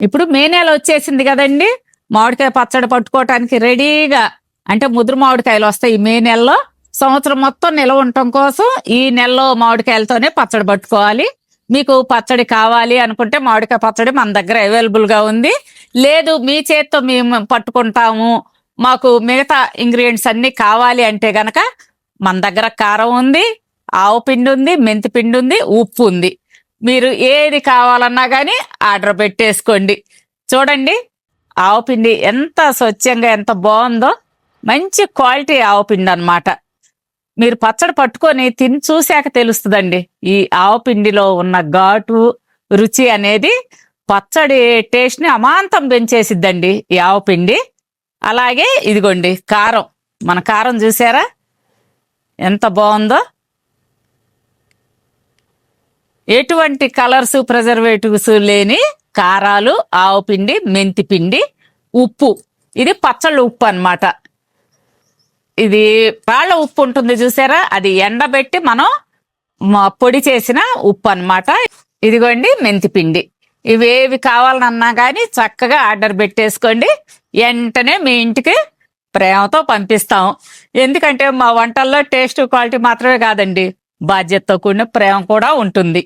ఇప్పుడు మే నెల వచ్చేసింది కదండి. మామిడికాయ పచ్చడి పట్టుకోవటానికి రెడీగా, అంటే ముదురు మామిడికాయలు వస్తాయి ఈ మే నెలలో. సంవత్సరం మొత్తం నిల్వ ఉండటం కోసం ఈ నెలలో మామిడికాయలతోనే పచ్చడి పట్టుకోవాలి. మీకు పచ్చడి కావాలి అనుకుంటే మామిడికాయ పచ్చడి మన దగ్గర అవైలబుల్ గా ఉంది. లేదు మీ చేత్తో మేము పట్టుకుంటాము, మాకు మిగతా ఇంగ్రీడియంట్స్ అన్ని కావాలి అంటే గనక మన దగ్గర కారం ఉంది, ఆవు పిండి ఉంది, మెంతి పిండి ఉంది, ఉప్పు ఉంది. మీరు ఏది కావాలన్నా కానీ ఆర్డర్ పెట్టేసుకోండి. చూడండి ఆవు పిండి ఎంత స్వచ్ఛంగా ఎంత బాగుందో, మంచి క్వాలిటీ ఆవు పిండి అనమాట. మీరు పచ్చడి పట్టుకొని తిని చూశాక తెలుస్తుందండి ఈ ఆవు పిండిలో ఉన్న ఘాటు రుచి అనేది. పచ్చడి టేస్ట్ ని అమాంతం పెంచేసిద్దండి ఈ ఆవు పిండి. అలాగే ఇదిగోండి కారం, మన కారం చూసారా ఎంత బాగుందో. ఎటువంటి కలర్స్ ప్రిజర్వేటివ్స్ లేని కారాలు, ఆవు పిండి, మెంతి పిండి, ఉప్పు. ఇది పచ్చళ్ళ ఉప్పు అన్నమాట. ఇది రాళ్ల ఉప్పు ఉంటుంది చూసారా, అది ఎండబెట్టి మనం పొడి చేసిన ఉప్పు అన్నమాట. ఇదిగోండి మెంతి పిండి. ఇవేవి కావాలన్నా కానీ చక్కగా ఆర్డర్ పెట్టేసుకోండి, వెంటనే మీ ఇంటికి ప్రేమతో పంపిస్తాం. ఎందుకంటే మా వంటల్లో టేస్ట్ క్వాలిటీ మాత్రమే కాదండి, బాధ్యతతో కూడిన ప్రేమ కూడా ఉంటుంది.